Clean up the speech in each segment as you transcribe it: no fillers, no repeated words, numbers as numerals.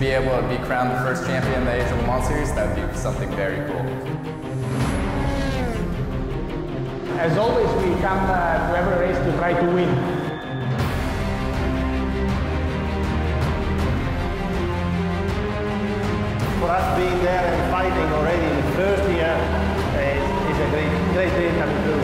be able to be crowned the first champion in the Asia Le Mans Series, that would be something very cool. As always, we come to every race to try to win. For us being there and fighting already in the first year is a great dream coming true.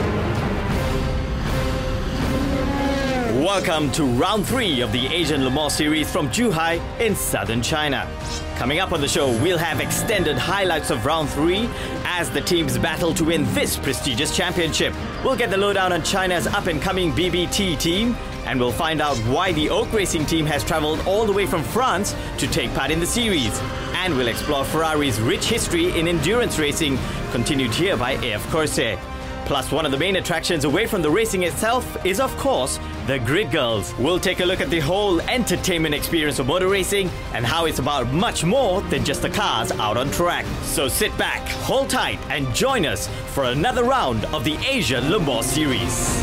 Welcome to round 3 of the Asian Le Mans Series from Zhuhai in southern China. Coming up on the show, we'll have extended highlights of round 3 as the teams battle to win this prestigious championship. We'll get the lowdown on China's up-and-coming BBT team, and we'll find out why the Oak Racing team has travelled all the way from France to take part in the series. And we'll explore Ferrari's rich history in endurance racing, continued here by AF Corse. Plus, one of the main attractions away from the racing itself is, of course, the Grid Girls. We'll take a look at the whole entertainment experience of motor racing and how it's about much more than just the cars out on track. So sit back, hold tight, and join us for another round of the Asia Le Mans Series.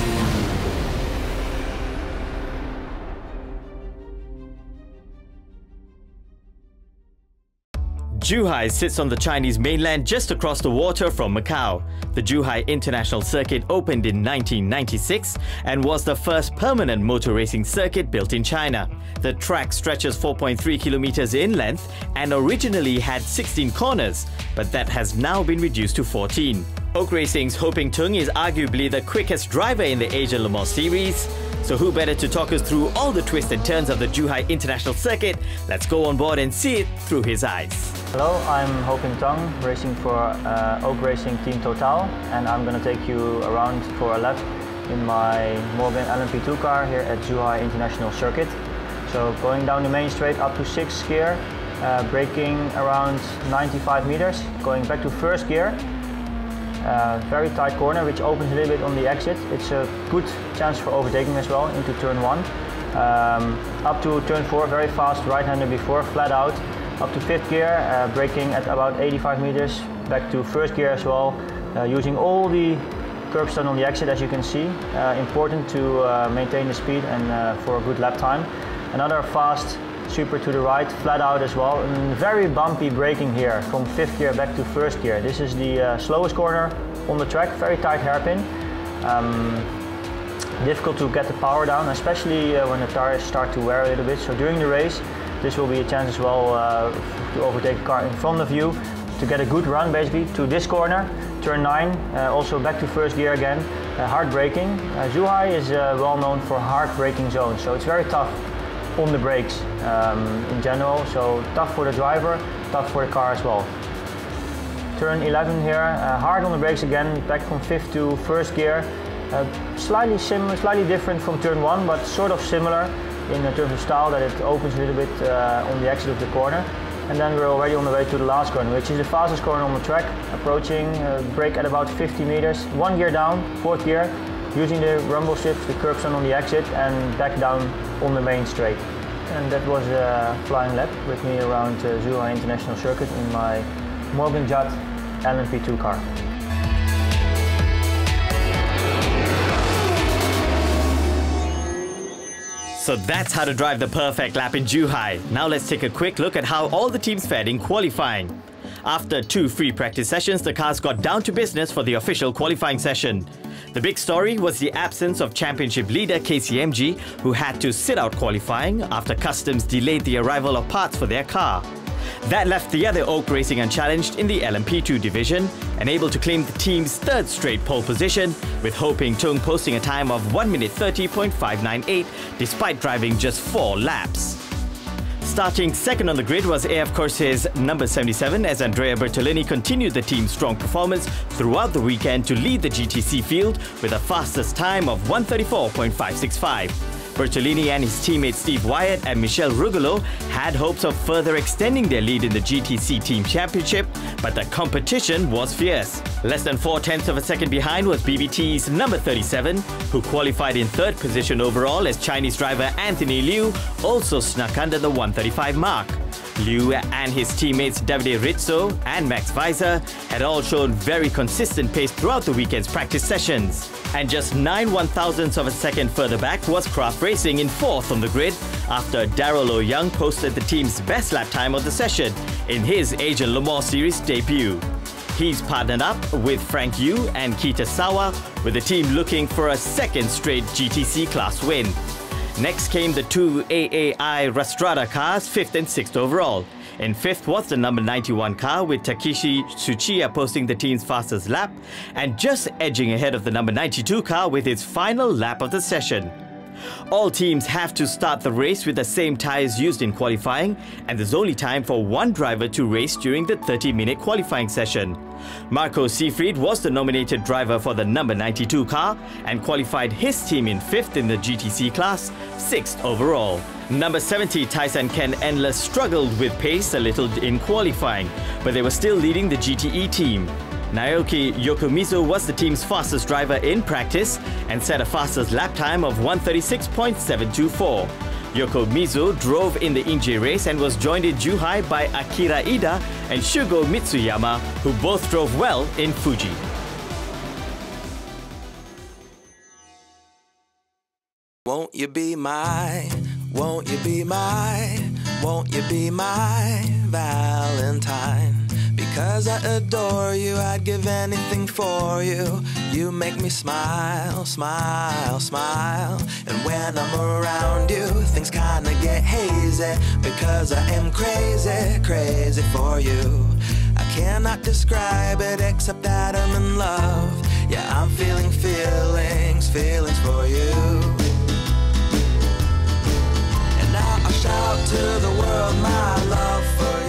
Zhuhai sits on the Chinese mainland just across the water from Macau. The Zhuhai International Circuit opened in 1996 and was the first permanent motor racing circuit built in China. The track stretches 4.3 kilometers in length and originally had 16 corners, but that has now been reduced to 14. Oak Racing's Ho Ping Tung is arguably the quickest driver in the Asia Le Mans Series. So who better to talk us through all the twists and turns of the Zhuhai International Circuit? Let's go on board and see it through his eyes. Hello, I'm Ho Ping Tung, racing for Oak Racing Team Total, and I'm going to take you around for a lap in my Morgan LMP2 car here at Zhuhai International Circuit. So going down the main straight up to 6th gear, braking around 95 meters, going back to 1st gear. Very tight corner which opens a little bit on the exit. It's a good chance for overtaking as well into turn 1. Up to turn 4, very fast right-hander before, flat out. Up to 5th gear, braking at about 85 meters, back to 1st gear as well, using all the curb stone on the exit as you can see. Important to maintain the speed and for a good lap time. Another fast super to the right, flat out as well, and very bumpy braking here from 5th gear back to 1st gear. This is the slowest corner on the track, very tight hairpin. Difficult to get the power down, especially when the tires start to wear a little bit. So during the race, this will be a chance as well to overtake the car in front of you, to get a good run basically to this corner. Turn 9, also back to 1st gear again, hard braking. Zhuhai is well known for hard braking zones, so it's very tough on the brakes in general, so tough for the driver, tough for the car as well. Turn 11 here, hard on the brakes again, back from 5th to 1st gear. Slightly different from turn 1, but sort of similar in terms of style, that it opens a little bit on the exit of the corner. And then we're already on the way to the last corner, which is the fastest corner on the track, approaching, brake at about 50 meters, 1 gear down, 4th gear, using the rumble strips, the curb stone on the exit, and back down on the main straight. And that was a flying lap with me around Zhuhai International Circuit in my Morgan Judd LMP2 car. So that's how to drive the perfect lap in Zhuhai. Now let's take a quick look at how all the teams fared in qualifying. After 2 free practice sessions, the cars got down to business for the official qualifying session. The big story was the absence of championship leader KCMG, who had to sit out qualifying after customs delayed the arrival of parts for their car. That left the other Oak Racing unchallenged in the LMP2 division and able to claim the team's 3rd straight pole position, with Ho Ping Tung posting a time of 1 minute 30.598 despite driving just 4 laps. Starting second on the grid was AF Corse's number 77 as Andrea Bertolini continued the team's strong performance throughout the weekend to lead the GTC field with a fastest time of 1:34.565. Bertolini and his teammate Steve Wyatt and Michel Rugolo had hopes of further extending their lead in the GTC Team Championship, but the competition was fierce. Less than 0.4 of a second behind was BBT's number 37, who qualified in 3rd position overall as Chinese driver Anthony Liu also snuck under the 1:35 mark. Liu and his teammates Davide Rizzo and Max Weiser had all shown very consistent pace throughout the weekend's practice sessions. And just 9 1/1000ths of a second further back was Craft Racing in 4th on the grid after Darryl O'Young posted the team's best lap time of the session in his Asian Le Mans Series debut. He's partnered up with Frank Yu and Kita Sawa, with the team looking for a second straight GTC class win. Next came the two AAI Rastrada cars, 5th and 6th overall. In 5th was the number 91 car, with Takeshi Tsuchiya posting the team's fastest lap and just edging ahead of the number 92 car with its final lap of the session. All teams have to start the race with the same tyres used in qualifying, and there's only time for one driver to race during the 30-minute qualifying session. Marco Seefried was the nominated driver for the number 92 car and qualified his team in 5th in the GTC class, 6th overall. Number 70 Tyson Ken Endless struggled with pace a little in qualifying, but they were still leading the GTE team. Naoki Yokomizu was the team's fastest driver in practice and set a fastest lap time of 1:36.724. Yokomizu drove in the Inje race and was joined in Zhuhai by Akira Ida and Shugo Mitsuyama, who both drove well in Fuji. Won't you be my, won't you be my, won't you be my Valentine? Because I adore you, I'd give anything for you. You make me smile, smile, smile. And when I'm around you, things kinda get hazy. Because I am crazy, crazy for you. I cannot describe it except that I'm in love. Yeah, I'm feeling feelings, feelings for you. And now I shout to the world my love for you.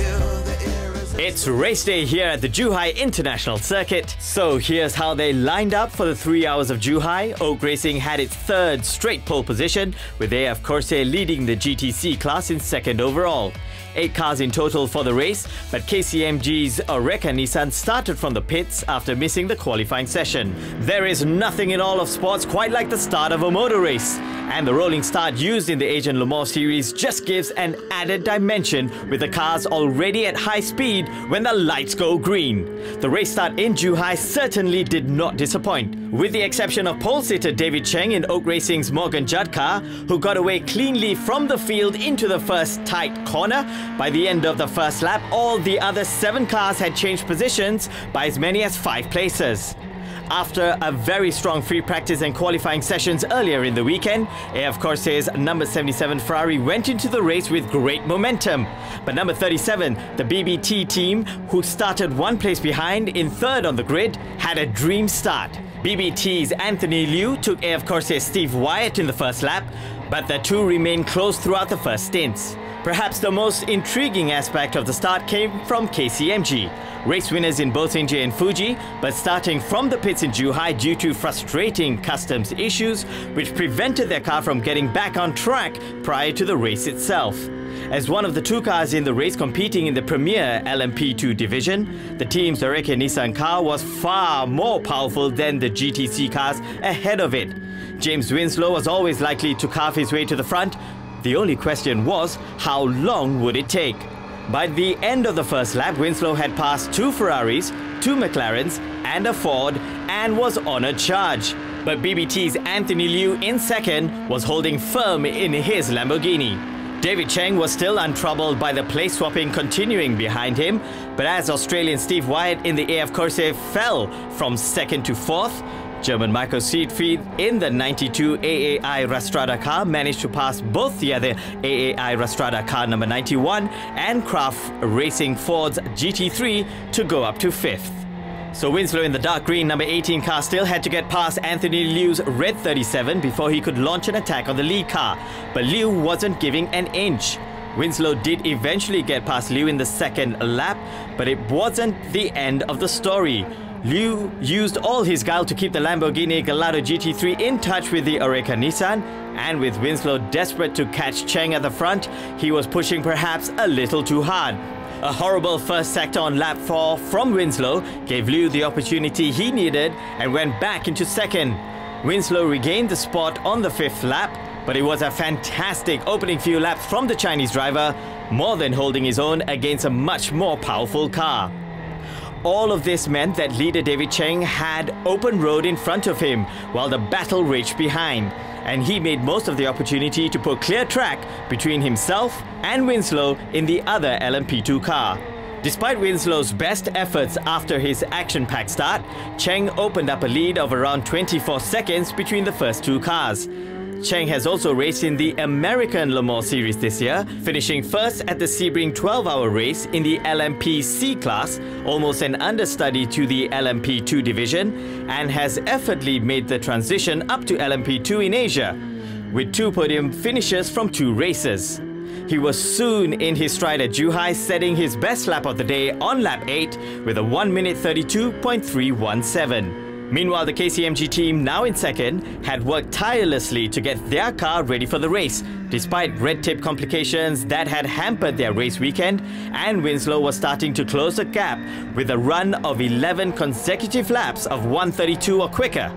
It's race day here at the Zhuhai International Circuit. So here's how they lined up for the 3 hours of Zhuhai. Oak Racing had its 3rd straight pole position, with AF Corsair leading the GTC class in 2nd overall. 8 cars in total for the race, but KCMG's Oreca Nissan started from the pits after missing the qualifying session. There is nothing in all of sports quite like the start of a motor race, and the rolling start used in the Asian Le Mans Series just gives an added dimension, with the cars already at high speed when the lights go green. The race start in Zhuhai certainly did not disappoint, with the exception of pole sitter David Cheng in Oak Racing's Morgan Judd car, who got away cleanly from the field into the first tight corner. By the end of the first lap, all the other 7 cars had changed positions by as many as 5 places. After a very strong free practice and qualifying sessions earlier in the weekend, AF Corsair's number 77 Ferrari went into the race with great momentum. But number 37, the BBT team, who started 1 place behind in 3rd on the grid, had a dream start. BBT's Anthony Liu took AF Corsair's Steve Wyatt in the first lap, but the two remained close throughout the first stints. Perhaps the most intriguing aspect of the start came from KCMG. Race winners in both Inje and Fuji, but starting from the pits in Zhuhai due to frustrating customs issues which prevented their car from getting back on track prior to the race itself. As one of the 2 cars in the race competing in the premier LMP2 division, the team's Oreca Nissan car was far more powerful than the GTC cars ahead of it. James Winslow was always likely to carve his way to the front. The only question was, how long would it take? By the end of the first lap, Winslow had passed 2 Ferraris, 2 McLarens and a Ford and was on a charge. But BBT's Anthony Liu in 2nd was holding firm in his Lamborghini. David Cheng was still untroubled by the place swapping continuing behind him, but as Australian Steve Wyatt in the AF Corsair fell from 2nd to 4th, German Marco Seefried in the 92 AAI Rastrada car managed to pass both the other AAI Rastrada car number 91 and Craft Racing Ford's GT3 to go up to 5th. So Winslow in the dark green number 18 car still had to get past Anthony Liu's red 37 before he could launch an attack on the lead car, but Liu wasn't giving an inch. Winslow did eventually get past Liu in the 2nd lap, but it wasn't the end of the story. Liu used all his guile to keep the Lamborghini Gallardo GT3 in touch with the Oreca Nissan, and with Winslow desperate to catch Cheng at the front, he was pushing perhaps a little too hard. A horrible first sector on lap 4 from Winslow gave Liu the opportunity he needed and went back into 2nd. Winslow regained the spot on the 5th lap, but it was a fantastic opening few laps from the Chinese driver, more than holding his own against a much more powerful car. All of this meant that leader David Cheng had open road in front of him while the battle raged behind, and he made most of the opportunity to put clear track between himself and Winslow in the other LMP2 car. Despite Winslow's best efforts after his action-packed start, Cheng opened up a lead of around 24 seconds between the first two cars. Cheng has also raced in the American Le Mans Series this year, finishing first at the Sebring 12-hour race in the LMP-C class, almost an understudy to the LMP2 division, and has effortlessly made the transition up to LMP2 in Asia, with 2 podium finishes from 2 races. He was soon in his stride at Zhuhai, setting his best lap of the day on lap 8 with a 1 minute 32.317. Meanwhile, the KCMG team, now in second, had worked tirelessly to get their car ready for the race, despite red tape complications that had hampered their race weekend, and Winslow was starting to close the gap with a run of 11 consecutive laps of 1:32 or quicker.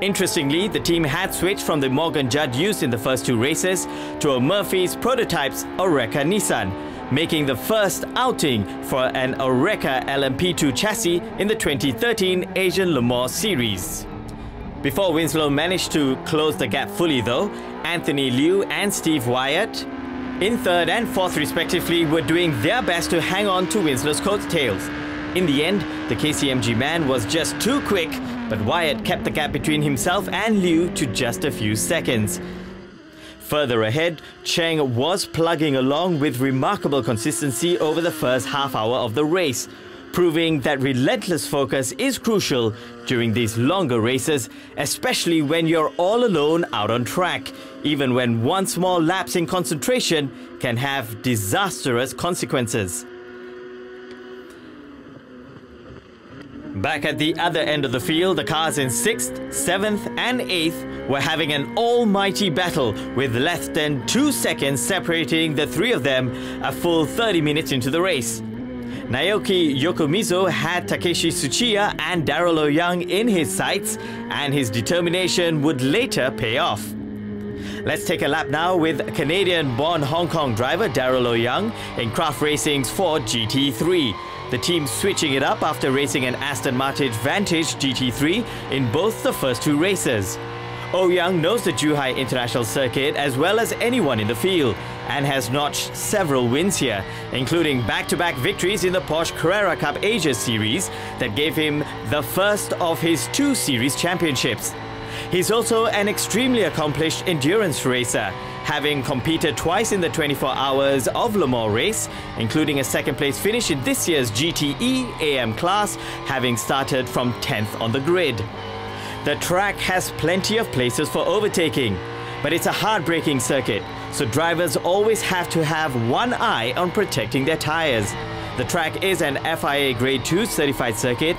Interestingly, the team had switched from the Morgan Judd used in the first 2 races to a Murphy's Prototypes Oreca Nissan, making the first outing for an Oreca LMP2 chassis in the 2013 Asian Le Mans Series. Before Winslow managed to close the gap fully though, Anthony Liu and Steve Wyatt, in third and fourth respectively, were doing their best to hang on to Winslow's coattails. In the end, the KCMG man was just too quick, but Wyatt kept the gap between himself and Liu to just a few seconds. Further ahead, Cheng was plugging along with remarkable consistency over the first half hour of the race, proving that relentless focus is crucial during these longer races, especially when you're all alone out on track, even when one small lapse in concentration can have disastrous consequences. Back at the other end of the field, the cars in 6th, 7th and 8th were having an almighty battle, with less than 2 seconds separating the 3 of them a full 30 minutes into the race. Naoki Yokomizo had Takeshi Tsuchiya and Darrell Ouyang in his sights, and his determination would later pay off. Let's take a lap now with Canadian-born Hong Kong driver Darrell Ouyang in Craft Racing's Ford GT3. The team switching it up after racing an Aston Martin Vantage GT3 in both the first 2 races. Ouyang knows the Zhuhai International Circuit as well as anyone in the field and has notched several wins here, including back-to-back victories in the Porsche Carrera Cup Asia Series that gave him the first of his 2 series championships. He's also an extremely accomplished endurance racer, having competed twice in the 24 hours of Le Mans race, including a second-place finish in this year's GTE AM class, having started from 10th on the grid. The track has plenty of places for overtaking, but it's a hard-braking circuit, so drivers always have to have one eye on protecting their tires. The track is an FIA Grade 2 certified circuit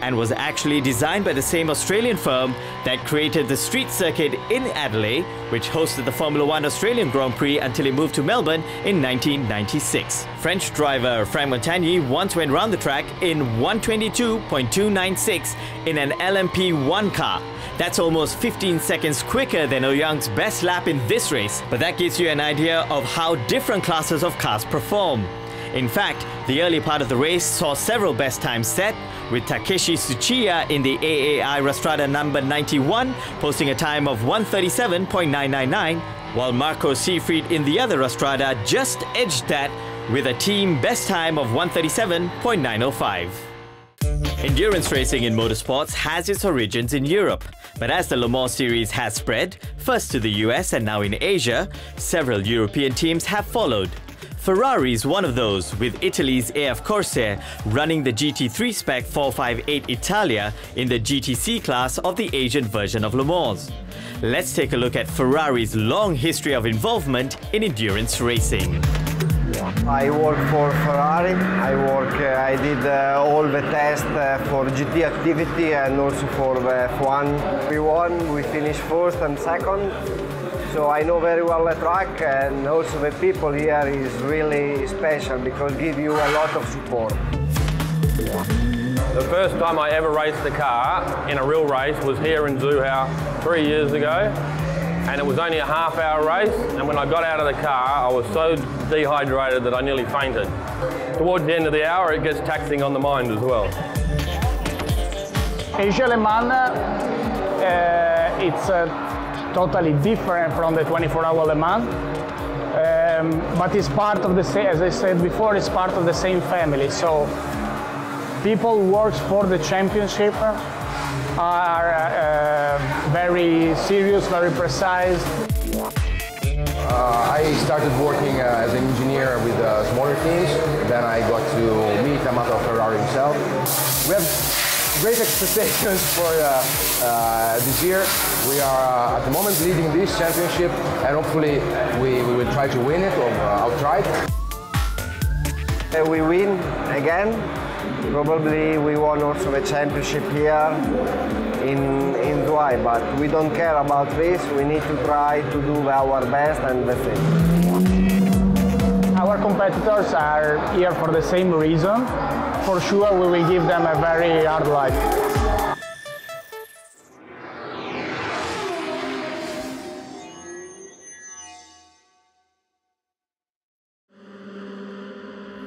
and was actually designed by the same Australian firm that created the street circuit in Adelaide, which hosted the Formula 1 Australian Grand Prix until it moved to Melbourne in 1996. French driver Franck Montagny once went round the track in 1:22.296 in an LMP1 car. That's almost 15 seconds quicker than Ouyang's best lap in this race, but that gives you an idea of how different classes of cars perform. In fact, the early part of the race saw several best times set, with Takeshi Tsuchiya in the AAI Rastrada number 91 posting a time of 1:37.999, while Marco Seefried in the other Rastrada just edged that with a team best time of 1:37.905. Endurance racing in motorsports has its origins in Europe, but as the Le Mans Series has spread, first to the US and now in Asia, several European teams have followed. Ferrari is one of those, with Italy's AF Corsair running the GT3 spec 458 Italia in the GTC class of the Asian version of Le Mans. Let's take a look at Ferrari's long history of involvement in endurance racing. I work for Ferrari. I did all the tests for GT activity and also for the F1. We won, we finished first and second. So I know very well the track, and also the people here is really special because give you a lot of support. The first time I ever raced the car in a real race was here in Zhuhai 3 years ago, and it was only a half-hour race, and when I got out of the car, I was so dehydrated that I nearly fainted. Towards the end of the hour, it gets taxing on the mind as well. Asia-Le Mans, it's totally different from the 24-hour Le Mans, but it's part of the same, as I said before, it's part of the same family. So people who work for the championship are very serious, very precise. I started working as an engineer with smaller teams. Then I got to meet Amato Ferrari himself. We have great expectations for this year. We are at the moment leading this championship, and hopefully we will try to win it outright. We win again. Probably we won also the championship here in Zhuhai, but we don't care about this. We need to try to do our best, and that's it. Our competitors are here for the same reason. For sure, we will give them a very hard life.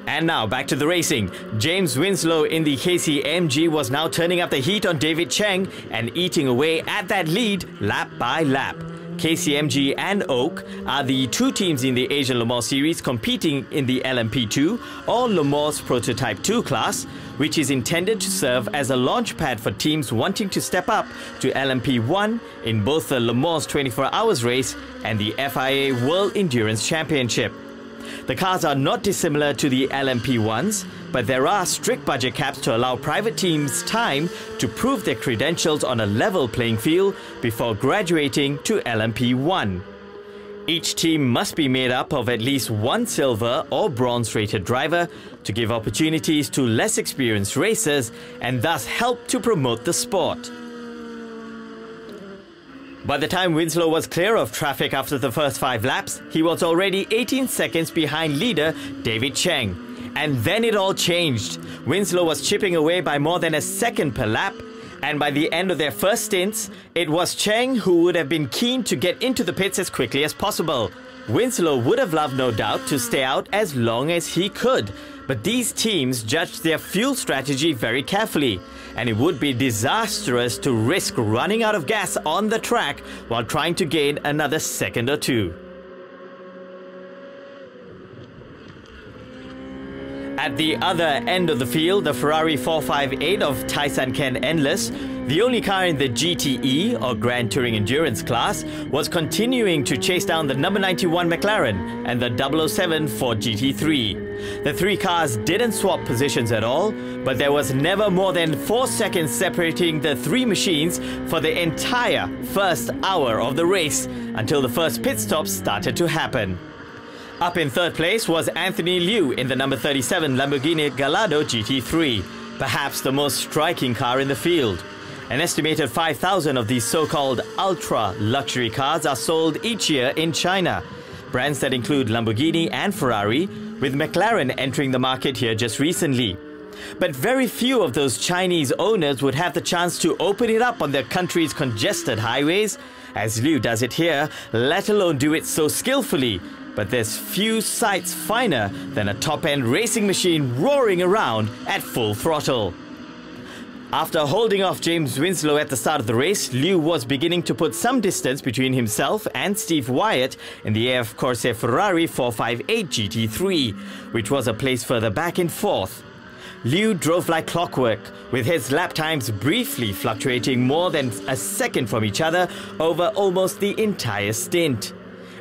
And now back to the racing. James Winslow in the KCMG was now turning up the heat on David Cheng and eating away at that lead lap by lap. KCMG and Oak are the two teams in the Asian Le Mans Series competing in the LMP2 or Le Mans Prototype 2 class, which is intended to serve as a launch pad for teams wanting to step up to LMP1 in both the Le Mans 24 Hours race and the FIA World Endurance Championship. The cars are not dissimilar to the LMP1s, but there are strict budget caps to allow private teams time to prove their credentials on a level playing field before graduating to LMP1. Each team must be made up of at least one silver or bronze rated driver to give opportunities to less experienced racers and thus help to promote the sport. By the time Winslow was clear of traffic after the first 5 laps, he was already 18 seconds behind leader David Cheng. And then it all changed. Winslow was chipping away by more than a second per lap, and by the end of their first stints, it was Cheng who would have been keen to get into the pits as quickly as possible. Winslow would have loved, no doubt, to stay out as long as he could, but these teams judged their fuel strategy very carefully, and it would be disastrous to risk running out of gas on the track while trying to gain another second or two. At the other end of the field, the Ferrari 458 of Tyson Ken Endless, the only car in the GTE or Grand Touring Endurance class, was continuing to chase down the number 91 McLaren and the 007 Ford GT3. The three cars didn't swap positions at all, but there was never more than 4 seconds separating the three machines for the entire first hour of the race until the first pit stops started to happen. Up in third place was Anthony Liu in the number 37 Lamborghini Gallardo GT3, perhaps the most striking car in the field. An estimated 5,000 of these so-called ultra-luxury cars are sold each year in China. Brands that include Lamborghini and Ferrari, with McLaren entering the market here just recently. But very few of those Chinese owners would have the chance to open it up on their country's congested highways, as Liu does it here, let alone do it so skillfully. But there's few sights finer than a top-end racing machine roaring around at full throttle. After holding off James Winslow at the start of the race, Liu was beginning to put some distance between himself and Steve Wyatt in the AF Corse Ferrari 458 GT3, which was a place further back in fourth. Liu drove like clockwork, with his lap times briefly fluctuating more than a second from each other over almost the entire stint.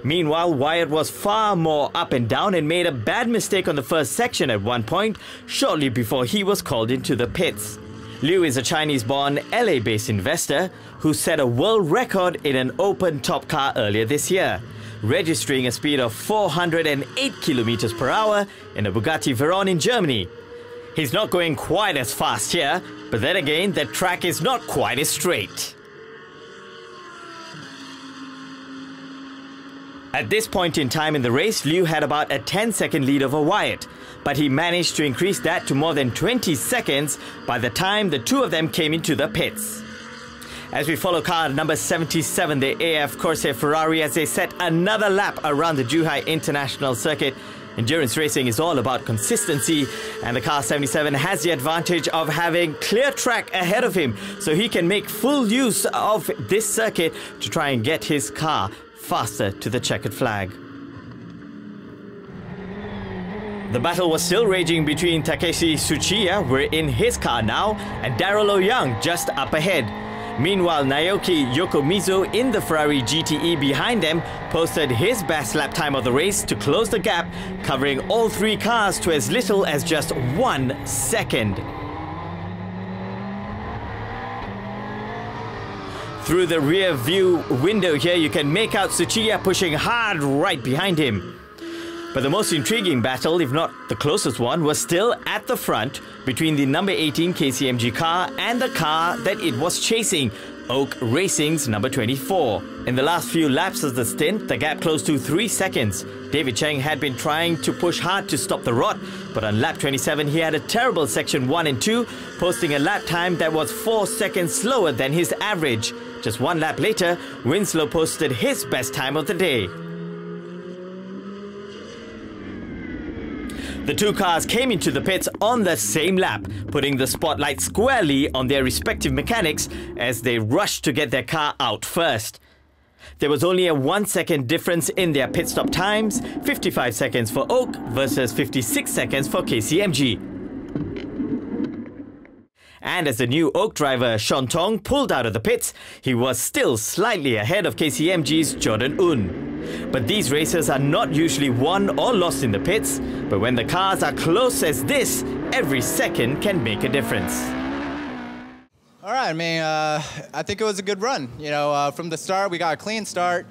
Meanwhile, Wyatt was far more up and down and made a bad mistake on the first section at one point, shortly before he was called into the pits. Liu is a Chinese-born, LA-based investor who set a world record in an open top car earlier this year, registering a speed of 408 km per hour in a Bugatti Veyron in Germany. He's not going quite as fast here, but then again, the track is not quite as straight. At this point in time in the race, Liu had about a 10-second lead over Wyatt, but he managed to increase that to more than 20 seconds by the time the two of them came into the pits. As we follow car number 77, the AF Corse Ferrari, as they set another lap around the Zhuhai International Circuit. Endurance racing is all about consistency, and the car 77 has the advantage of having clear track ahead of him, so he can make full use of this circuit to try and get his car faster to the checkered flag. The battle was still raging between Takeshi Tsuchiya, we're in his car now, and Daryl O'Young just up ahead. Meanwhile, Naoki Yokomizo in the Ferrari GTE behind them posted his best lap time of the race to close the gap, covering all three cars to as little as just 1 second. Through the rear view window here, you can make out Tsuchiya pushing hard right behind him. But the most intriguing battle, if not the closest one, was still at the front between the number 18 KCMG car and the car that it was chasing, Oak Racing's number 24. In the last few laps of the stint, the gap closed to 3 seconds. David Cheng had been trying to push hard to stop the rot, but on lap 27 he had a terrible section 1 and 2, posting a lap time that was 4 seconds slower than his average. Just one lap later, Winslow posted his best time of the day. The two cars came into the pits on the same lap, putting the spotlight squarely on their respective mechanics as they rushed to get their car out first. There was only a 1 second difference in their pit stop times, 55 seconds for Oak versus 56 seconds for KCMG. And as the new Oak driver Sean Tong pulled out of the pits, he was still slightly ahead of KCMG's Jordan Un. But these races are not usually won or lost in the pits, but when the cars are close as this, every second can make a difference. All right, I think it was a good run. From the start, we got a clean start.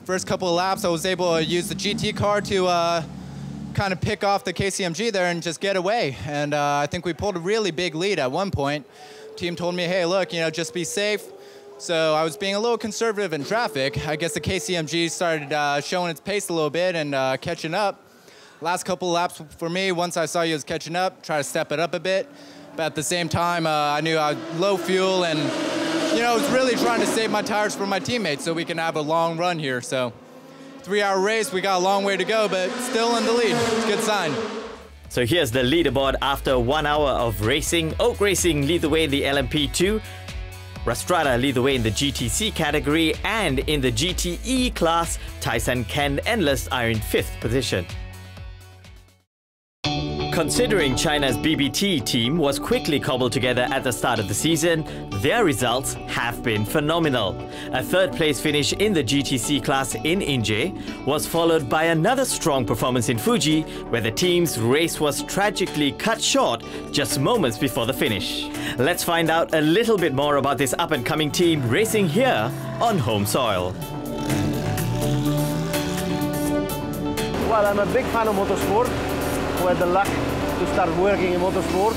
First couple of laps, I was able to use the GT car to kind of pick off the KCMG there and just get away. And I think we pulled a really big lead at one point. Team told me, hey, look, just be safe. So I was being a little conservative in traffic. I guess the KCMG started showing its pace a little bit and catching up. Last couple of laps for me, once I saw he was catching up, try to step it up a bit. But at the same time, I knew I was low fuel and, I was really trying to save my tires for my teammates so we can have a long run here. So 3-hour race, we got a long way to go, but still in the lead. It's a good sign. So here's the leaderboard after 1 hour of racing. Oak Racing lead the way in the LMP2. Rastrada lead the way in the GTC category, and in the GTE class, Tyson Ken and Endless are in 5th position. Considering China's BBT team was quickly cobbled together at the start of the season, their results have been phenomenal. A 3rd place finish in the GTC class in Inje was followed by another strong performance in Fuji, where the team's race was tragically cut short just moments before the finish. Let's find out a little bit more about this up-and-coming team racing here on home soil. Well, I'm a big fan of motorsport. Who had the luck to start working in motorsport,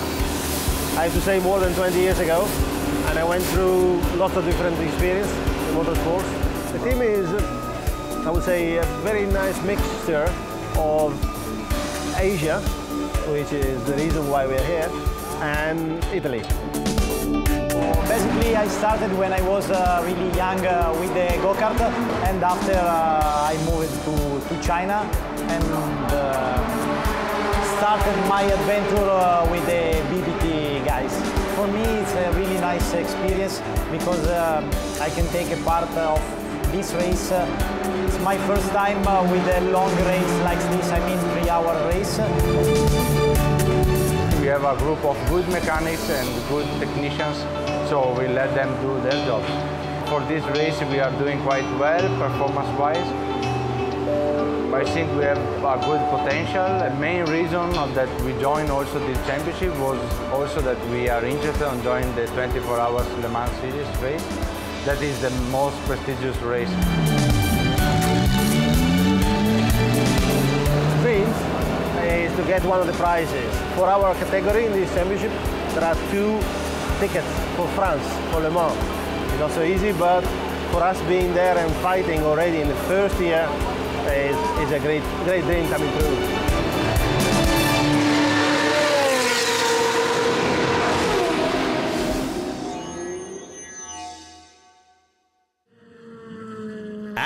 I have to say more than 20 years ago, and I went through lots of different experience in motorsports. The team is, I would say, a very nice mixture of Asia, which is the reason why we're here, and Italy. Basically, I started when I was really young with the go-kart, and after I moved to China and started my adventure with the BBT guys. For me, it's a really nice experience because I can take a part of this race. It's my first time with a long race like this, 3-hour race. We have a group of good mechanics and good technicians, so we let them do their job. For this race, we are doing quite well, performance-wise. I think we have a good potential. The main reason that we joined also the championship was also that we are interested in joining the 24 hours Le Mans Series race. That is the most prestigious race. Dream is to get one of the prizes. For our category in this championship, there are 2 tickets for France, for Le Mans. It's not so easy, but for us being there and fighting already in the first year, is a great dream coming true.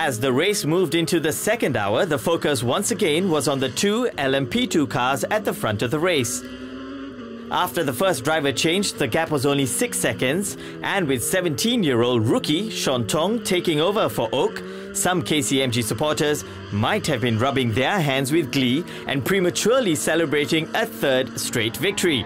As the race moved into the second hour, the focus once again was on the two LMP2 cars at the front of the race. After the first driver changed, the gap was only 6 seconds, and with 17-year-old rookie Sean Tong taking over for Oak, some KCMG supporters might have been rubbing their hands with glee and prematurely celebrating a third straight victory.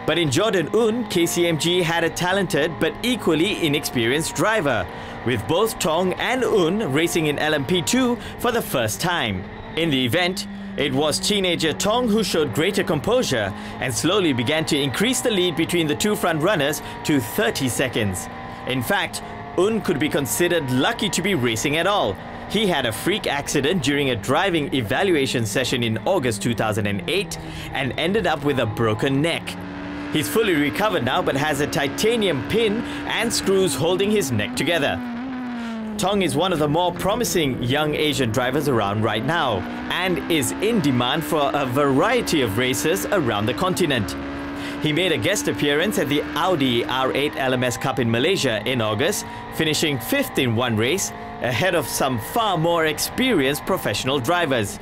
But in Jordan Un, KCMG had a talented but equally inexperienced driver, with both Tong and Un racing in LMP2 for the first time. In the event, it was teenager Tong who showed greater composure and slowly began to increase the lead between the two front runners to 30 seconds. In fact, Un could be considered lucky to be racing at all. He had a freak accident during a driving evaluation session in August 2008 and ended up with a broken neck. He's fully recovered now but has a titanium pin and screws holding his neck together. Tong is one of the more promising young Asian drivers around right now and is in demand for a variety of races around the continent. He made a guest appearance at the Audi R8 LMS Cup in Malaysia in August, finishing 5th in one race, ahead of some far more experienced professional drivers.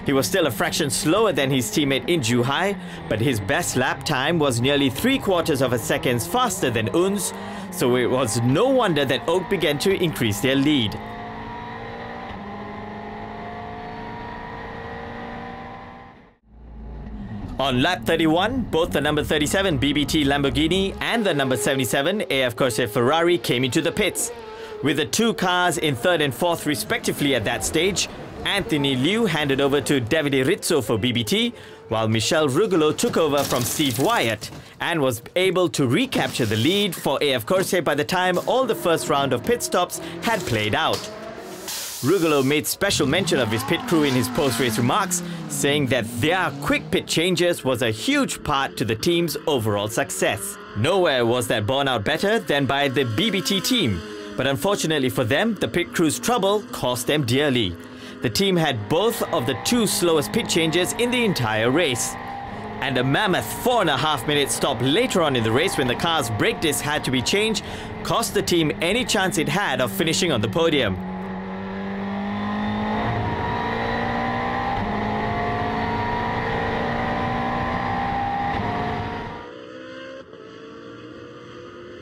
He was still a fraction slower than his teammate in Zhuhai, but his best lap time was nearly 3/4 of a second faster than Un's, so it was no wonder that Oak began to increase their lead. On lap 31, both the number 37 BBT Lamborghini and the number 77 AF Corse Ferrari came into the pits. With the two cars in 3rd and 4th respectively at that stage, Anthony Liu handed over to Davide Rizzo for BBT, while Michel Rugolo took over from Steve Wyatt and was able to recapture the lead for AF Corse by the time all the first round of pit stops had played out. Rugolo made special mention of his pit crew in his post-race remarks, saying that their quick pit changes was a huge part to the team's overall success. Nowhere was that borne out better than by the BBT team, but unfortunately for them, the pit crew's trouble cost them dearly. The team had both of the two slowest pit changes in the entire race. And a mammoth 4.5-minute stop later on in the race when the car's brake disc had to be changed cost the team any chance it had of finishing on the podium.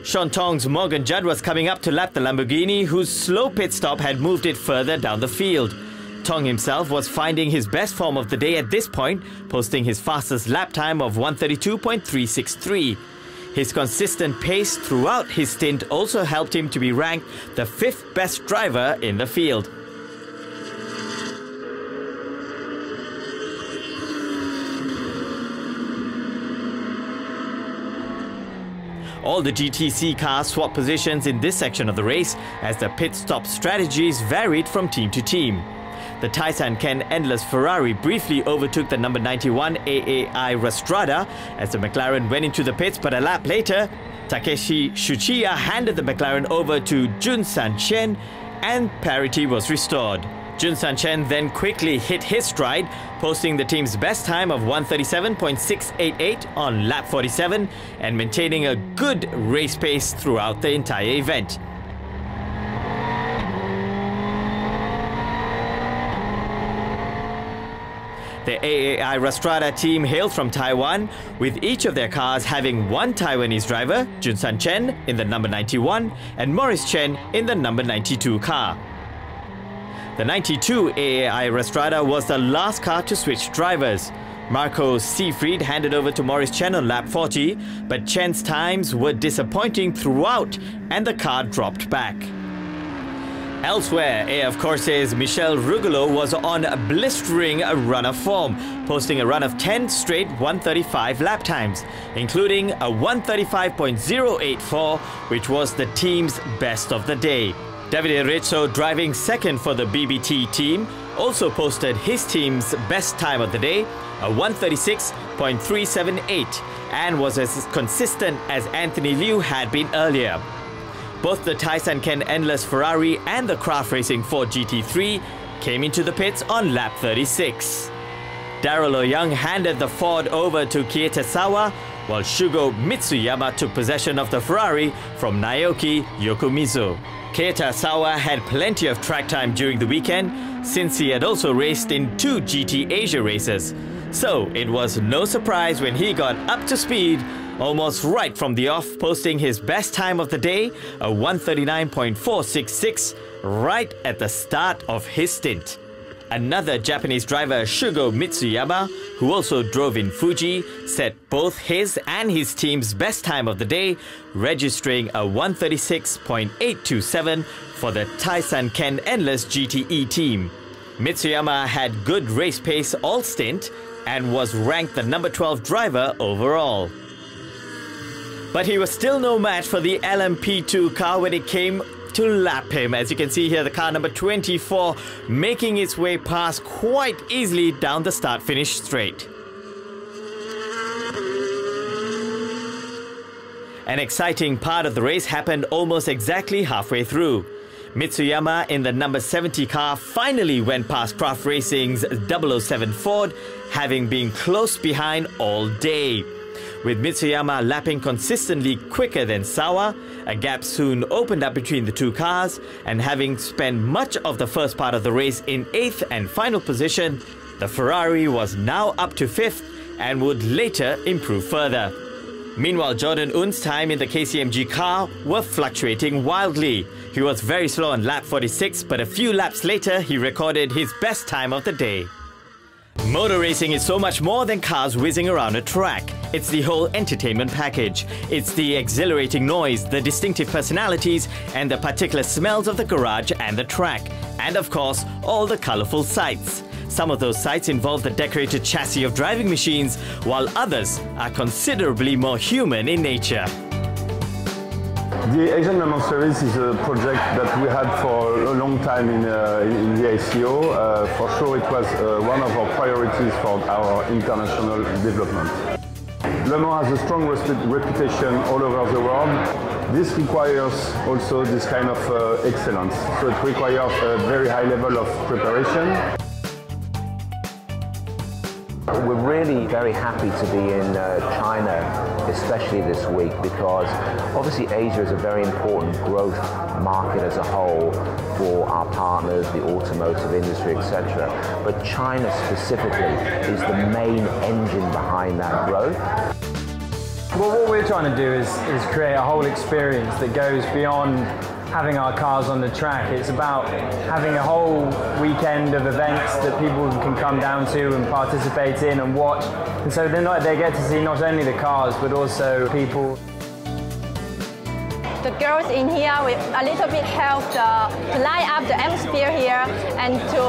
Sean Tong's Morgan Judd was coming up to lap the Lamborghini, whose slow pit stop had moved it further down the field. Tong himself was finding his best form of the day at this point, posting his fastest lap time of 1:32.363. His consistent pace throughout his stint also helped him to be ranked the 5th best driver in the field. All the GTC cars swapped positions in this section of the race as the pit stop strategies varied from team to team. The Tyson Ken Endless Ferrari briefly overtook the number 91 AAI Rastrada as the McLaren went into the pits, but a lap later, Takeshi Shuchiya handed the McLaren over to Jun San Chen and parity was restored. Jun San Chen then quickly hit his stride, posting the team's best time of 1:37.688 on lap 47 and maintaining a good race pace throughout the entire event. The AAI Rastrada team hails from Taiwan, with each of their cars having one Taiwanese driver, Jun San Chen in the number 91 and Morris Chen in the number 92 car. The 92 AAI Rastrada was the last car to switch drivers. Marco Seefried handed over to Morris Chen on lap 40, but Chen's times were disappointing throughout and the car dropped back. Elsewhere, AF Corse's Michel Rugolo was on a blistering run of form, posting a run of 10 straight 1:35 lap times, including a 1:35.084, which was the team's best of the day. Davide Rizzo, driving second for the BBT team, also posted his team's best time of the day, a 1:36.378, and was as consistent as Anthony Liu had been earlier. Both the Tyson Ken Endless Ferrari and the Craft Racing Ford GT3 came into the pits on lap 36. Daryl O'Young handed the Ford over to Kietasawa, while Shugo Mitsuyama took possession of the Ferrari from Naoki Yokomizu. Keita Sawa had plenty of track time during the weekend since he had also raced in 2 GT Asia races. So it was no surprise when he got up to speed almost right from the off, posting his best time of the day, a 139.466, right at the start of his stint. Another Japanese driver, Shugo Mitsuyama, who also drove in Fuji, set both his and his team's best time of the day, registering a 136.827 for the Taisan Ken Endless GTE team. Mitsuyama had good race pace all stint and was ranked the number 12 driver overall. But he was still no match for the LMP2 car when it came to lap him. As you can see here, the car number 24 making its way past quite easily down the start-finish straight. An exciting part of the race happened almost exactly halfway through. Mitsuyama in the number 70 car finally went past Craft Racing's 007 Ford, having been close behind all day. With Mitsuyama lapping consistently quicker than Sawa, a gap soon opened up between the two cars, and having spent much of the first part of the race in 8th and final position, the Ferrari was now up to 5th and would later improve further. Meanwhile, Jordan Un's time in the KCMG car were fluctuating wildly. He was very slow on lap 46, but a few laps later he recorded his best time of the day. Motor racing is so much more than cars whizzing around a track. It's the whole entertainment package. It's the exhilarating noise, the distinctive personalities, and the particular smells of the garage and the track. And of course, all the colorful sights. Some of those sights involve the decorated chassis of driving machines, while others are considerably more human in nature. The Asian Le Mans Series is a project that we had for a long time in the ICO. For sure it was one of our priorities for our international development. Le Mans has a strong reputation all over the world. This requires also this kind of excellence. So it requires a very high level of preparation. We're really very happy to be in China, especially this week, because obviously Asia is a very important growth market as a whole for our partners, the automotive industry, etc. But China specifically is the main engine behind that growth. Well, what we're trying to do is create a whole experience that goes beyond having our cars on the track. It's about having a whole weekend of events that people can come down to and participate in and watch. And so they get to see not only the cars, but also people. The girls in here will a little bit help to light up the atmosphere here and to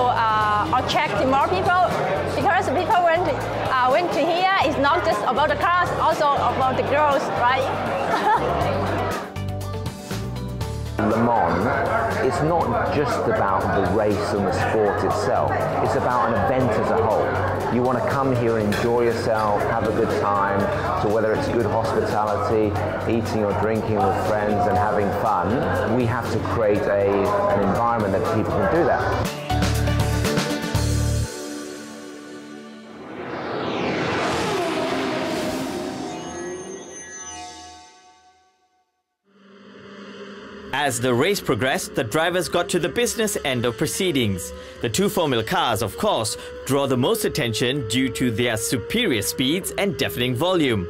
attract more people, because people went to here, it's not just about the cars, also about the girls, right? Le Mans is not just about the race and the sport itself, it's about an event as a whole. You want to come here and enjoy yourself, have a good time, so whether it's good hospitality, eating or drinking with friends and having fun, we have to create an environment that people can do that. As the race progressed, the drivers got to the business end of proceedings. The two Formula cars, of course, draw the most attention due to their superior speeds and deafening volume.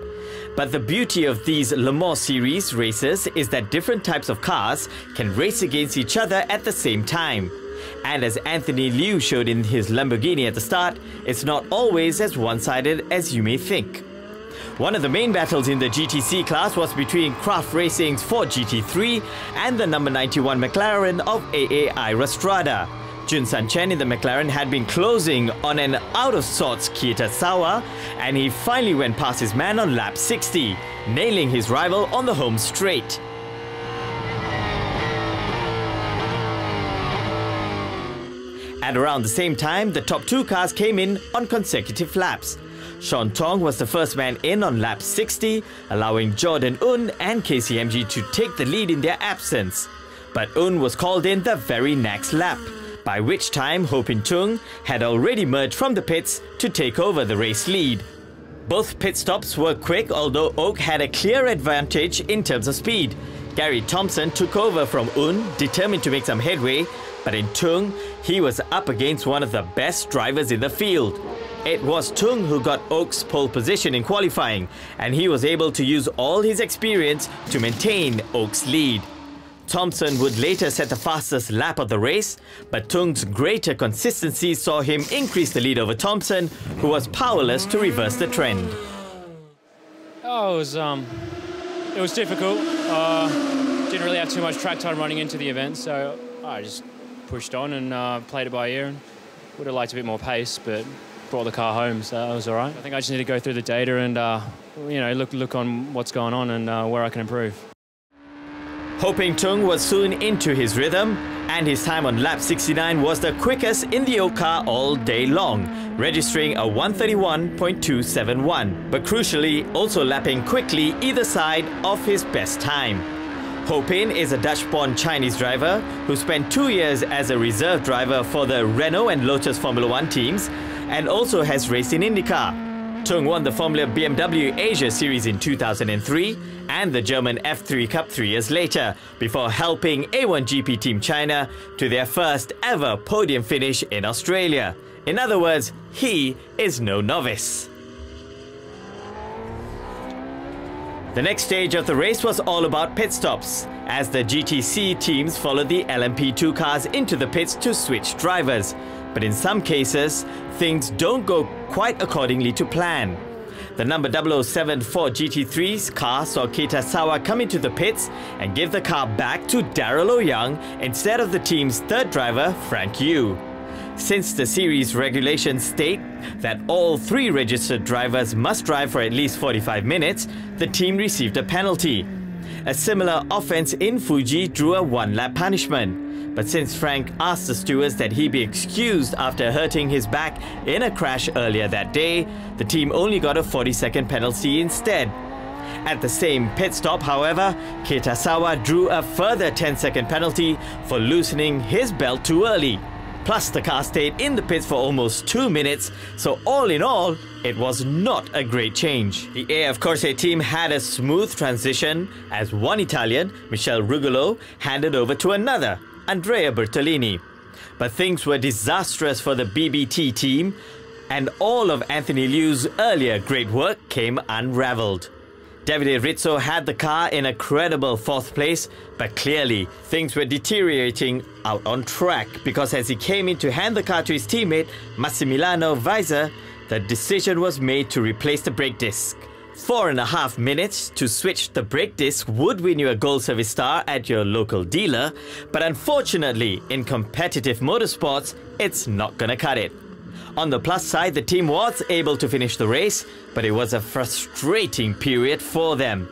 But the beauty of these Le Mans series races is that different types of cars can race against each other at the same time. And as Anthony Liu showed in his Lamborghini at the start, it's not always as one-sided as you may think. One of the main battles in the GTC class was between Craft Racing's Ford GT3 and the number 91 McLaren of AA Ira Strada. Jun-San Chen in the McLaren had been closing on an out-of-sorts Keita Sawa, and he finally went past his man on lap 60, nailing his rival on the home straight. At around the same time, the top two cars came in on consecutive laps. Sean Tong was the first man in on lap 60, allowing Jordan Un and KCMG to take the lead in their absence. But Un was called in the very next lap, by which time Ho Pin Chung had already merged from the pits to take over the race lead. Both pit stops were quick, although Oak had a clear advantage in terms of speed. Gary Thompson took over from Un, determined to make some headway, but in Tung, he was up against one of the best drivers in the field. It was Tung who got Oak's pole position in qualifying, and he was able to use all his experience to maintain Oak's lead. Thompson would later set the fastest lap of the race, but Tung's greater consistency saw him increase the lead over Thompson, who was powerless to reverse the trend. Oh, it was difficult. Didn't really have too much track time running into the event, so I just pushed on and played it by ear. And would have liked a bit more pace, but brought the car home, so that was all right. I think I just need to go through the data and look on what's going on and where I can improve. Hoping Tung was soon into his rhythm, and his time on lap 69 was the quickest in the Oak car all day long, registering a 1:31.271, but crucially also lapping quickly either side of his best time. Hopin is a Dutch-born Chinese driver who spent 2 years as a reserve driver for the Renault and Lotus Formula One teams and also has raced in IndyCar. Tung won the Formula BMW Asia Series in 2003 and the German F3 Cup 3 years later, before helping A1GP Team China to their first ever podium finish in Australia. In other words, he is no novice. The next stage of the race was all about pit stops, as the GTC teams followed the LMP2 cars into the pits to switch drivers. But in some cases, things don't go quite accordingly to plan. The number 007 Ford GT3's car saw Kitasawa come into the pits and give the car back to Darrell O'Young instead of the team's third driver, Frank Yu. Since the series regulations state that all 3 registered drivers must drive for at least 45 minutes, the team received a penalty. A similar offense in Fuji drew a 1-lap punishment. But since Frank asked the stewards that he be excused after hurting his back in a crash earlier that day, the team only got a 40-second penalty instead. At the same pit stop, however, Kitasawa drew a further 10-second penalty for loosening his belt too early. Plus, the car stayed in the pits for almost 2 minutes, so all in all, it was not a great change. The AF Corse team had a smooth transition as one Italian, Michel Rugolo, handed over to another, Andrea Bertolini. But things were disastrous for the BBT team, and all of Anthony Liu's earlier great work came unraveled. Davide Rizzo had the car in a credible 4th place, but clearly things were deteriorating out on track because as he came in to hand the car to his teammate Massimiliano Weiser, the decision was made to replace the brake disc. 4.5 minutes to switch the brake disc would win you a gold service star at your local dealer, but unfortunately in competitive motorsports, it's not gonna cut it. On the plus side, the team was able to finish the race, but it was a frustrating period for them.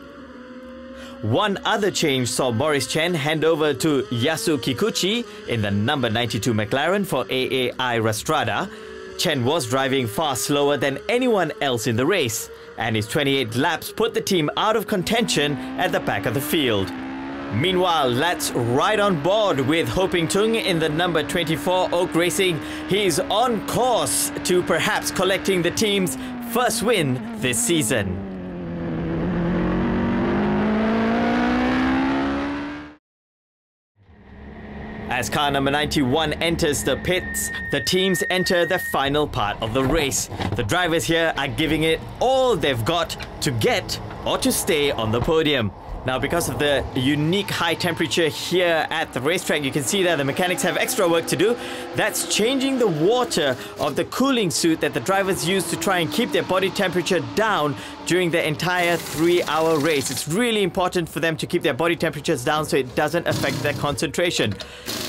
One other change saw Boris Chen hand over to Yasu Kikuchi in the number 92 McLaren for AAI Rastrada. Chen was driving far slower than anyone else in the race, and his 28 laps put the team out of contention at the back of the field. Meanwhile, let's ride on board with Hoping Tung in the number 24 Oak Racing. He's on course to perhaps collecting the team's first win this season. As car number 91 enters the pits, the teams enter the final part of the race. The drivers here are giving it all they've got to get or to stay on the podium. Now, because of the unique high temperature here at the racetrack, you can see that the mechanics have extra work to do. That's changing the water of the cooling suit that the drivers use to try and keep their body temperature down during the entire 3-hour race. It's really important for them to keep their body temperatures down so it doesn't affect their concentration.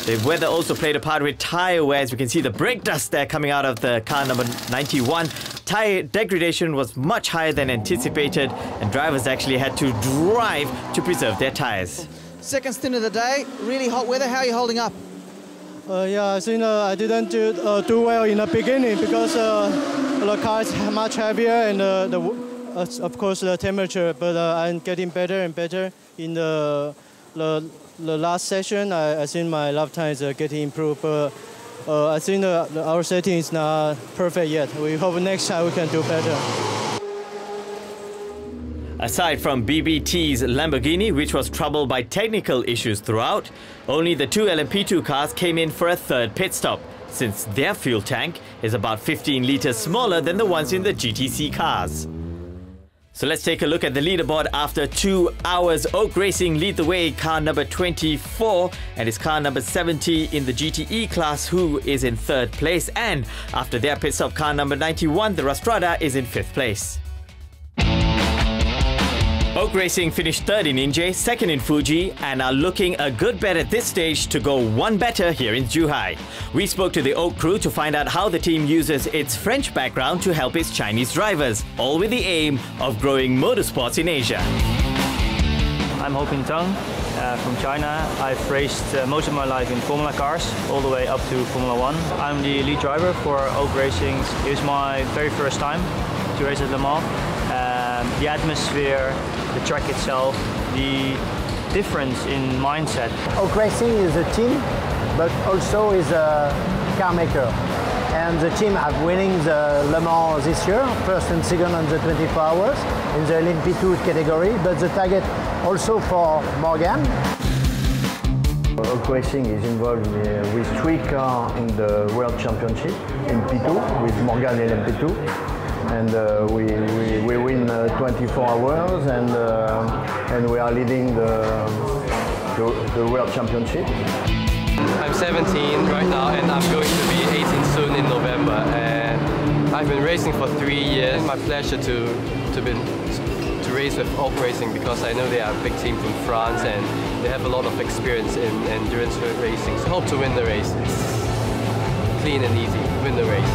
The weather also played a part with tire wear. As we can see the brake dust there coming out of the car number 91. Tire degradation was much higher than anticipated, and drivers actually had to drive to preserve their tires. Second stint of the day, really hot weather. How are you holding up? Yeah, I think I didn't do well in the beginning because the car is much heavier and of course the temperature. But I'm getting better and better in the last session. I think my lap time is getting improved. But I think our setting is not perfect yet. We hope next time we can do better. Aside from BBT's Lamborghini, which was troubled by technical issues throughout, only the two LMP2 cars came in for a third pit stop, since their fuel tank is about 15 litres smaller than the ones in the GTC cars. So let's take a look at the leaderboard. After 2 hours, Oak Racing lead the way, car number 24, and it's car number 70 in the GTE class who is in third place. And after their pit stop, car number 91, the Rastrada, is in fifth place. Oak Racing finished third in Inje, second in Fuji, and are looking a good bet at this stage to go one better here in Zhuhai. We spoke to the Oak crew to find out how the team uses its French background to help its Chinese drivers, all with the aim of growing motorsports in Asia. I'm Ho Ping Tang from China. I've raced most of my life in Formula cars, all the way up to Formula 1. I'm the lead driver for Oak Racing. It was my very first time to race at Le Mans. The atmosphere, the track itself, the difference in mindset. Oak Racing is a team, but also is a car maker. And the team have winning the Le Mans this year, first and second on the 24 hours in the LMP2 category, but the target also for Morgan. Oak Racing is involved with 3 cars in the World Championship in P2 with Morgan LMP2. And we win 24 hours and we are leading the World Championship. I'm 17 right now and I'm going to be 18 soon in November, and I've been racing for 3 years. It's my pleasure to race with Oak Racing because I know they are a big team from France and they have a lot of experience in endurance racing. So I hope to win the race. It's clean and easy, win the race.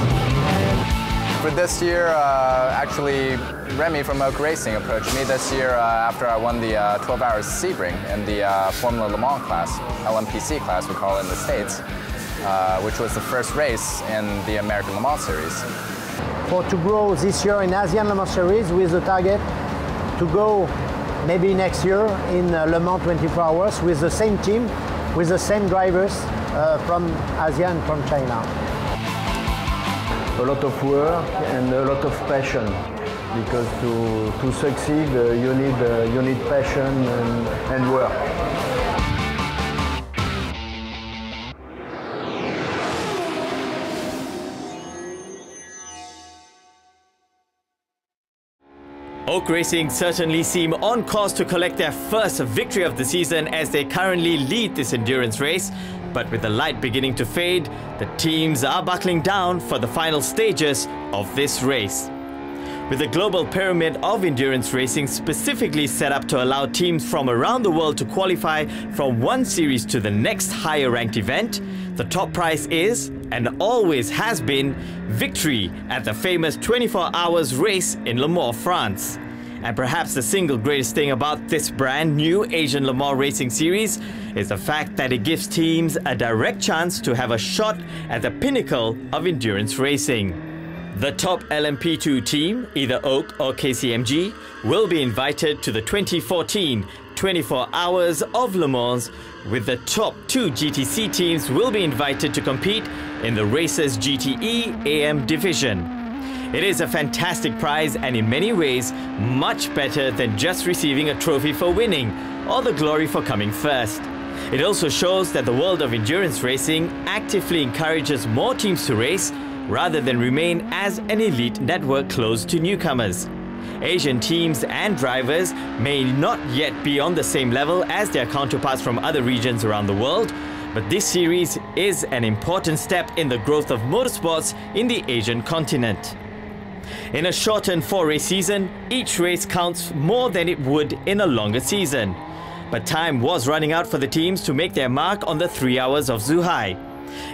For this year, actually, Remy from Oak Racing approached me this year after I won the 12 Hours Sebring in the Formula Le Mans class, LMPC class we call it in the States, which was the first race in the American Le Mans Series. To grow this year in Asian Le Mans Series with the target to go maybe next year in Le Mans 24 hours with the same team, with the same drivers from Asia and from China. A lot of work and a lot of passion, because to succeed you need passion and work. Oak Racing certainly seem on course to collect their first victory of the season as they currently lead this endurance race. But with the light beginning to fade, the teams are buckling down for the final stages of this race. With the global pyramid of endurance racing specifically set up to allow teams from around the world to qualify from one series to the next higher ranked event, the top prize is, and always has been, victory at the famous 24 hours race in Le Mans, France. And perhaps the single greatest thing about this brand new Asian Le Mans racing series is the fact that it gives teams a direct chance to have a shot at the pinnacle of endurance racing. The top LMP2 team, either Oak or KCMG, will be invited to the 2014 24 Hours of Le Mans, with the top 2 GTC teams will be invited to compete in the race's GTE AM division. It is a fantastic prize and in many ways much better than just receiving a trophy for winning or the glory for coming first. It also shows that the world of endurance racing actively encourages more teams to race rather than remain as an elite network closed to newcomers. Asian teams and drivers may not yet be on the same level as their counterparts from other regions around the world, but this series is an important step in the growth of motorsports in the Asian continent. In a shortened 4-race season, each race counts more than it would in a longer season. But time was running out for the teams to make their mark on the 3 hours of Zhuhai.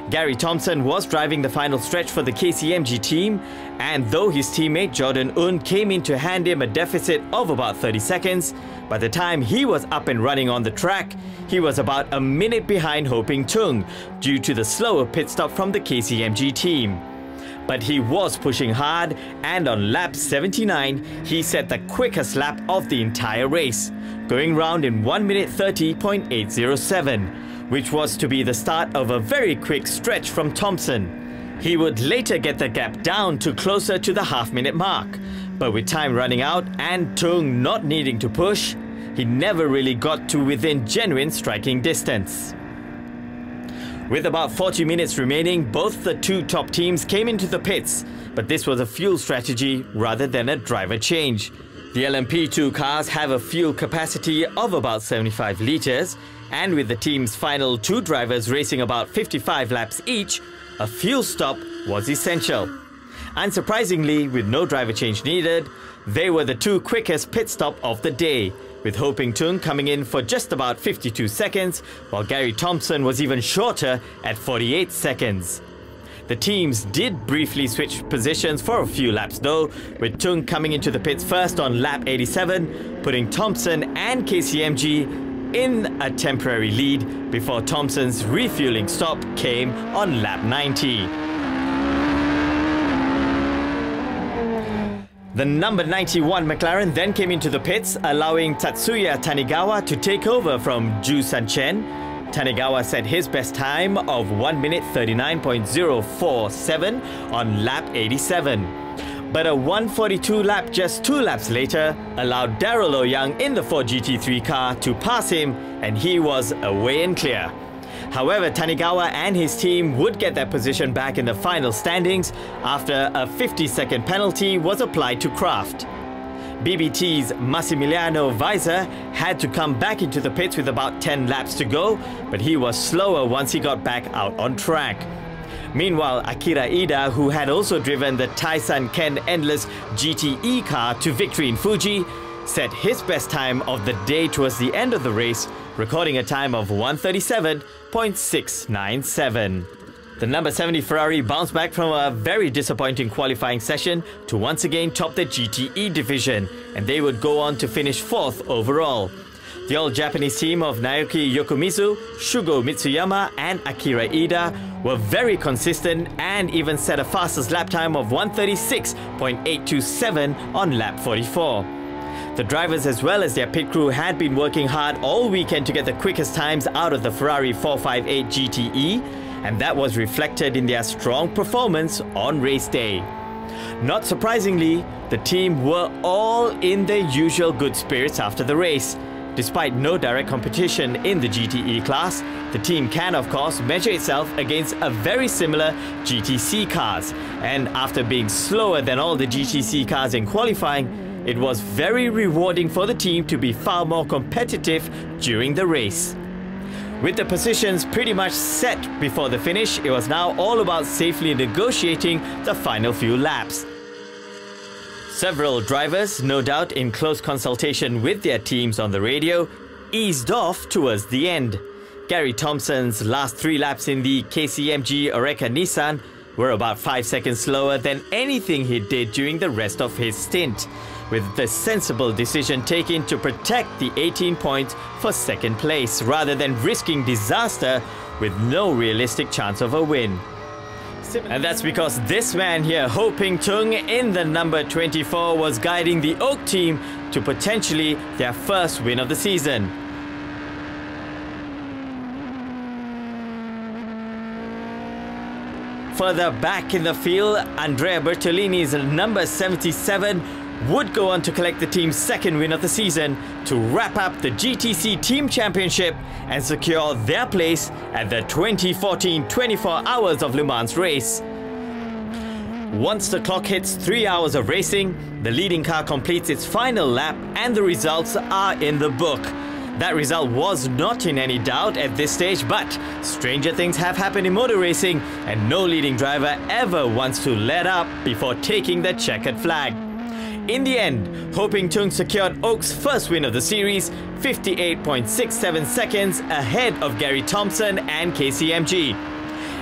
Gary Thompson was driving the final stretch for the KCMG team, and though his teammate Jordan Un came in to hand him a deficit of about 30 seconds, by the time he was up and running on the track, he was about a minute behind Ho Ping Tung due to the slower pit stop from the KCMG team. But he was pushing hard, and on lap 79, he set the quickest lap of the entire race, going round in 1 minute 30.807. which was to be the start of a very quick stretch from Thompson. He would later get the gap down to closer to the half-minute mark, But with time running out and Tung not needing to push, he never really got to within genuine striking distance. With about 40 minutes remaining, both the two top teams came into the pits, but this was a fuel strategy rather than a driver change. The LMP2 cars have a fuel capacity of about 75 litres, and with the team's final two drivers racing about 55 laps each, a fuel stop was essential. Unsurprisingly, with no driver change needed, they were the two quickest pit stop of the day, with Ho Ping Tung coming in for just about 52 seconds, while Gary Thompson was even shorter at 48 seconds. The teams did briefly switch positions for a few laps though, with Tung coming into the pits first on lap 87, putting Thompson and KCMG in a temporary lead before Thompson's refueling stop came on lap 90. The number 91 McLaren then came into the pits, allowing Tatsuya Tanigawa to take over from Zhu Sanchen. Tanigawa set his best time of 1 minute 39.047 on lap 87. But a 1:42 lap just 2 laps later allowed Darrell O'Young in the Ford GT3 car to pass him, and he was away and clear. However, Tanigawa and his team would get their position back in the final standings after a 50-second penalty was applied to Kraft. BBT's Massimiliano Weiser had to come back into the pits with about 10 laps to go, but he was slower once he got back out on track. Meanwhile, Akira Ida, who had also driven the Taisan Ken Endless GTE car to victory in Fuji, set his best time of the day towards the end of the race, recording a time of 1:37.697. The number 70 Ferrari bounced back from a very disappointing qualifying session to once again top the GTE division, and they would go on to finish 4th overall. The all-Japanese team of Naoki Yokomizu, Shugo Mitsuyama and Akira Ida were very consistent and even set a fastest lap time of 1:36.827 on lap 44. The drivers as well as their pit crew had been working hard all weekend to get the quickest times out of the Ferrari 458 GTE, and that was reflected in their strong performance on race day. Not surprisingly, the team were all in their usual good spirits after the race. Despite no direct competition in the GTE class, the team can of course measure itself against a very similar GTC cars, and after being slower than all the GTC cars in qualifying, it was very rewarding for the team to be far more competitive during the race. With the positions pretty much set before the finish, it was now all about safely negotiating the final few laps. Several drivers, no doubt in close consultation with their teams on the radio, eased off towards the end. Gary Thompson's last 3 laps in the KCMG Oreca Nissan were about 5 seconds slower than anything he did during the rest of his stint, with the sensible decision taken to protect the 18 points for second place rather than risking disaster with no realistic chance of a win. And that's because this man here, Ho Ping Tung, in the number 24, was guiding the Oak team to potentially their first win of the season. Further back in the field, Andrea Bertolini's number 77 would go on to collect the team's second win of the season to wrap up the GTC Team Championship and secure their place at the 2014 24 Hours of Le Mans race. Once the clock hits 3 hours of racing, the leading car completes its final lap and the results are in the book. That result was not in any doubt at this stage, but stranger things have happened in motor racing and no leading driver ever wants to let up before taking the checkered flag. In the end, Ho Ping Tung secured Oak's first win of the series, 58.67 seconds ahead of Gary Thompson and KCMG.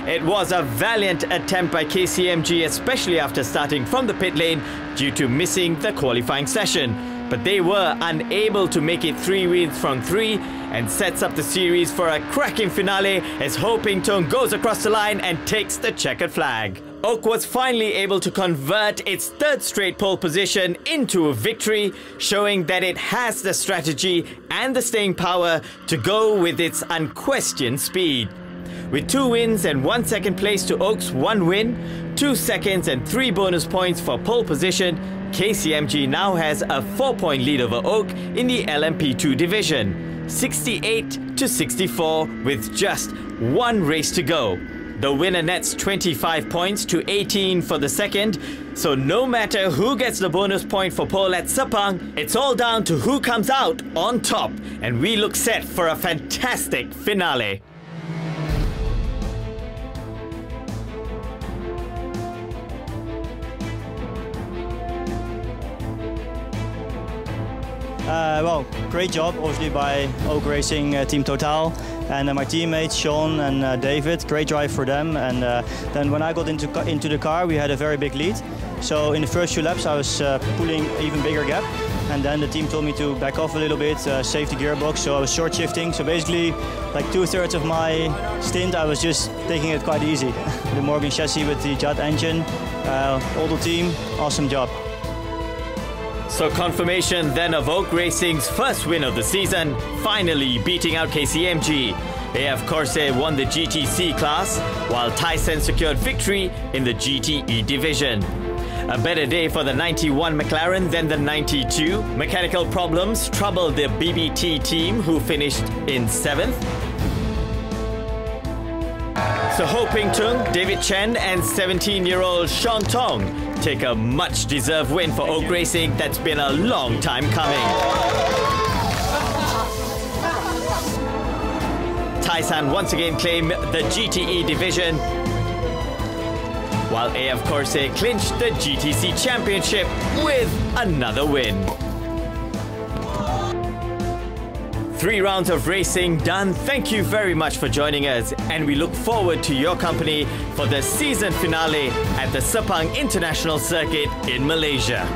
It was a valiant attempt by KCMG, especially after starting from the pit lane due to missing the qualifying session. But they were unable to make it 3 wins from 3 and sets up the series for a cracking finale as Ho Ping Tung goes across the line and takes the checkered flag. Oak was finally able to convert its 3rd straight pole position into a victory, showing that it has the strategy and the staying power to go with its unquestioned speed. With 2 wins and 1 second place to Oak's 1 win, 2 seconds and 3 bonus points for pole position, KCMG now has a 4-point lead over Oak in the LMP2 division, 68 to 64 with just one race to go. The winner nets 25 points to 18 for the second, so no matter who gets the bonus point for pole at Sepang, it's all down to who comes out on top, and we look set for a fantastic finale. Well, great job obviously by Oak Racing Team Total and my teammates Sean and David. Great drive for them. And then when I got into the car, we had a very big lead. So in the first few laps, I was pulling an even bigger gap. And then the team told me to back off a little bit, save the gearbox. So I was short shifting. So basically, like 2/3 of my stint, I was just taking it quite easy. The Morgan chassis with the Judd engine, all the team, awesome job. So confirmation then of Oak Racing's first win of the season, finally beating out KCMG. AF Corsair won the GTC class, while Tyson secured victory in the GTE division. A better day for the 91 McLaren than the 92. Mechanical problems troubled the BBT team, who finished in 7th. So Ho Ping Tung, David Chen and 17-year-old Sean Tong take a much-deserved win for Oak Racing that's been a long time coming. Tyson once again claimed the GTE division, while AF Corsair clinched the GTC Championship with another win. 3 rounds of racing done. Thank you very much for joining us, and we look forward to your company for the season finale at the Sepang International Circuit in Malaysia.